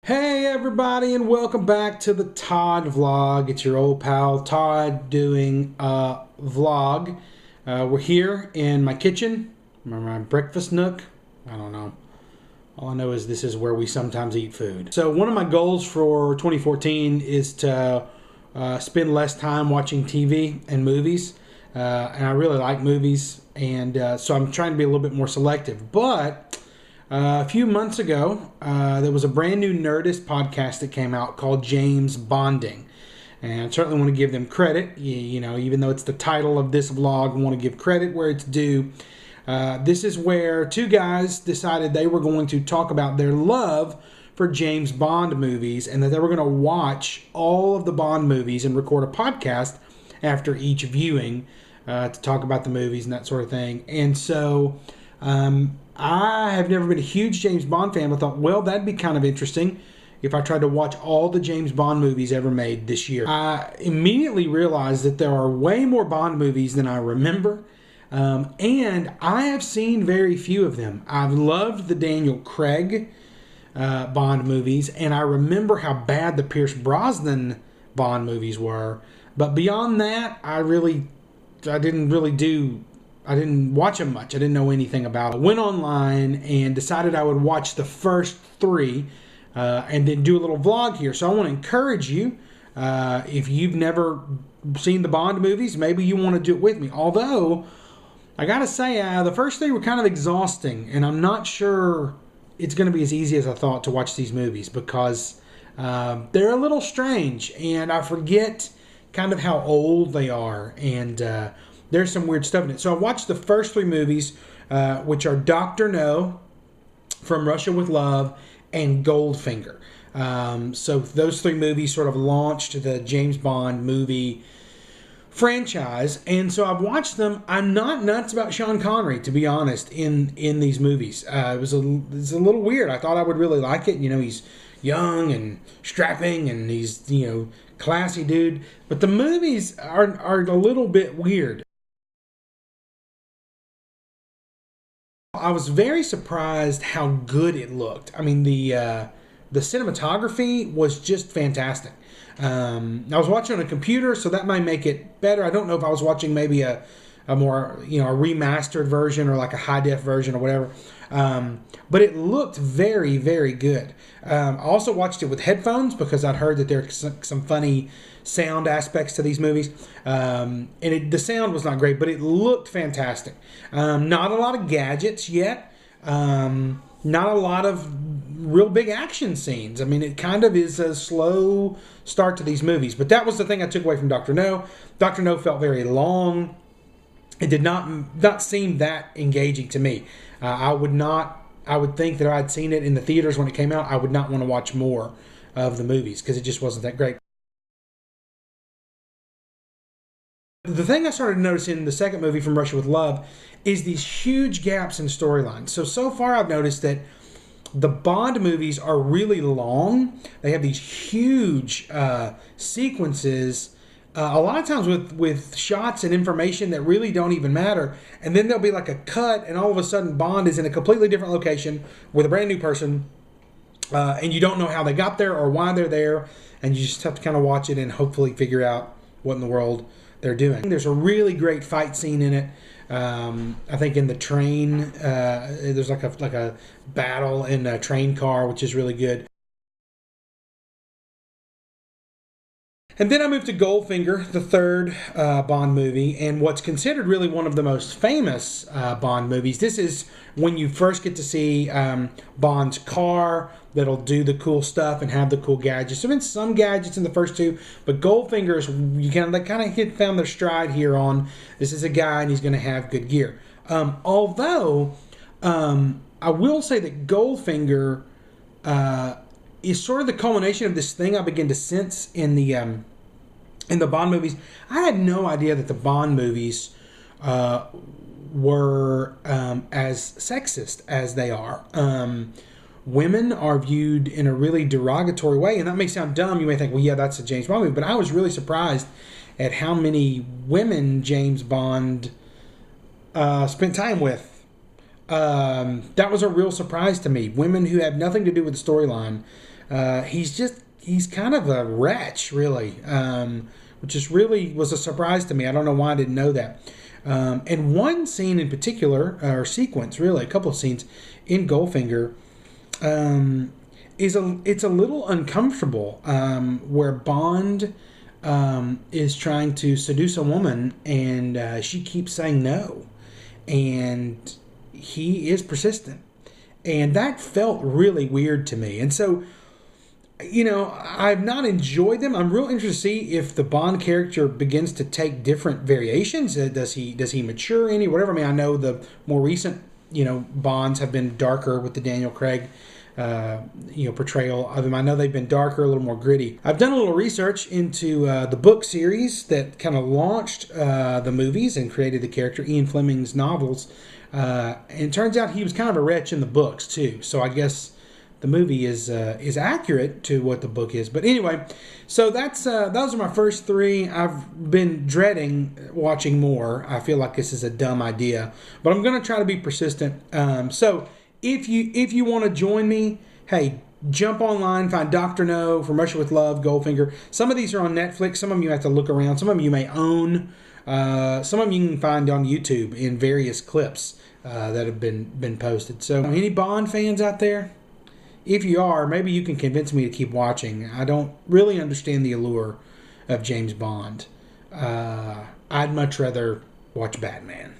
Hey everybody, and welcome back to the Todd vlog. It's your old pal Todd doing a vlog. We're here in my kitchen, my breakfast nook. I don't know. All I know is this is where we sometimes eat food. So one of my goals for 2014 is to spend less time watching TV and movies. And I really like movies, and so I'm trying to be a little bit more selective. But a few months ago, there was a brand new Nerdist podcast that came out called James Bonding. And I certainly want to give them credit. You know, even though it's the title of this vlog, I want to give credit where it's due. This is where two guys decided they were going to talk about their love for James Bond movies and that they were going to watch all of the Bond movies and record a podcast after each viewing to talk about the movies and that sort of thing. And so I have never been a huge James Bond fan, but thought, well, that'd be kind of interesting if I tried to watch all the James Bond movies ever made this year. I immediately realized that there are way more Bond movies than I remember, and I have seen very few of them. I've loved the Daniel Craig Bond movies, and I remember how bad the Pierce Brosnan Bond movies were, but beyond that, I didn't watch them much. I didn't know anything about it. I went online and decided I would watch the first three and then do a little vlog here. So I want to encourage you, if you've never seen the Bond movies, maybe you want to do it with me. Although, I got to say, the first three were kind of exhausting, and I'm not sure it's going to be as easy as I thought to watch these movies because they're a little strange, and I forget kind of how old they are, and there's some weird stuff in it. So I watched the first three movies, which are Dr. No, From Russia with Love, and Goldfinger. So those three movies sort of launched the James Bond movie franchise. And so I've watched them. I'm not nuts about Sean Connery, to be honest, in these movies. It's a little weird. I thought I would really like it. You know, he's young and strapping, and he's, you know, classy dude. But the movies are a little bit weird. I was very surprised how good it looked. I mean, the cinematography was just fantastic. I was watching on a computer, so that might make it better. I don't know if I was watching maybe a more, you know, a remastered version or like a high def version or whatever. But it looked very, very good. I also watched it with headphones because I'd heard that there's some funny sound aspects to these movies. And the sound was not great, but it looked fantastic. Not a lot of gadgets yet. Not a lot of real big action scenes. I mean, it kind of is a slow start to these movies. But that was the thing I took away from Dr. No. Dr. No felt very long. It did not seem that engaging to me. I would think that if I'd seen it in the theaters when it came out, I would not want to watch more of the movies because it just wasn't that great. The thing I started noticing in the second movie, From Russia with Love, is these huge gaps in storylines. So far I've noticed that the Bond movies are really long. They have these huge sequences, a lot of times with shots and information that really don't even matter. And then there'll be like a cut, and all of a sudden Bond is in a completely different location with a brand new person, and you don't know how they got there or why they're there, and you just have to kind of watch it and hopefully figure out what in the world they're doing. There's a really great fight scene in it. I think in the train, there's like a battle in a train car, which is really good. And then I moved to Goldfinger, the third Bond movie, and what's considered really one of the most famous Bond movies. This is when you first get to see Bond's car that'll do the cool stuff and have the cool gadgets. There's been some gadgets in the first two, but Goldfinger is, they kind of found their stride here on, this is a guy and he's going to have good gear. Although, I will say that Goldfinger is sort of the culmination of this thing I begin to sense in the Bond movies. I had no idea that the Bond movies were as sexist as they are. Women are viewed in a really derogatory way, and that may sound dumb. You may think, well, yeah, that's a James Bond movie, but I was really surprised at how many women James Bond spent time with. That was a real surprise to me. Women who have nothing to do with the storyline He's kind of a wretch, really, which is really was a surprise to me. I don't know why I didn't know that. And one scene in particular, or sequence, really, a couple of scenes in Goldfinger, it's a little uncomfortable, where Bond is trying to seduce a woman, and she keeps saying no, and he is persistent, and that felt really weird to me. And so, I've not enjoyed them. I'm real interested to see if the Bond character begins to take different variations. Does he mature any? Whatever. I mean, I know the more recent Bonds have been darker with the Daniel Craig portrayal of him. I know they've been darker, a little more gritty. I've done a little research into the book series that kind of launched the movies and created the character, Ian Fleming's novels. And it turns out he was kind of a wretch in the books too. So I guess the movie is accurate to what the book is. But anyway, so those are my first three. I've been dreading watching more. I feel like this is a dumb idea, but I'm going to try to be persistent. So if you want to join me, hey, jump online, find Dr. No, From Russia with Love, Goldfinger. Some of these are on Netflix. Some of them you have to look around. Some of them you may own. Some of them you can find on YouTube in various clips that have been posted. So any Bond fans out there? If you are, maybe you can convince me to keep watching. I don't really understand the allure of James Bond. I'd much rather watch Batman.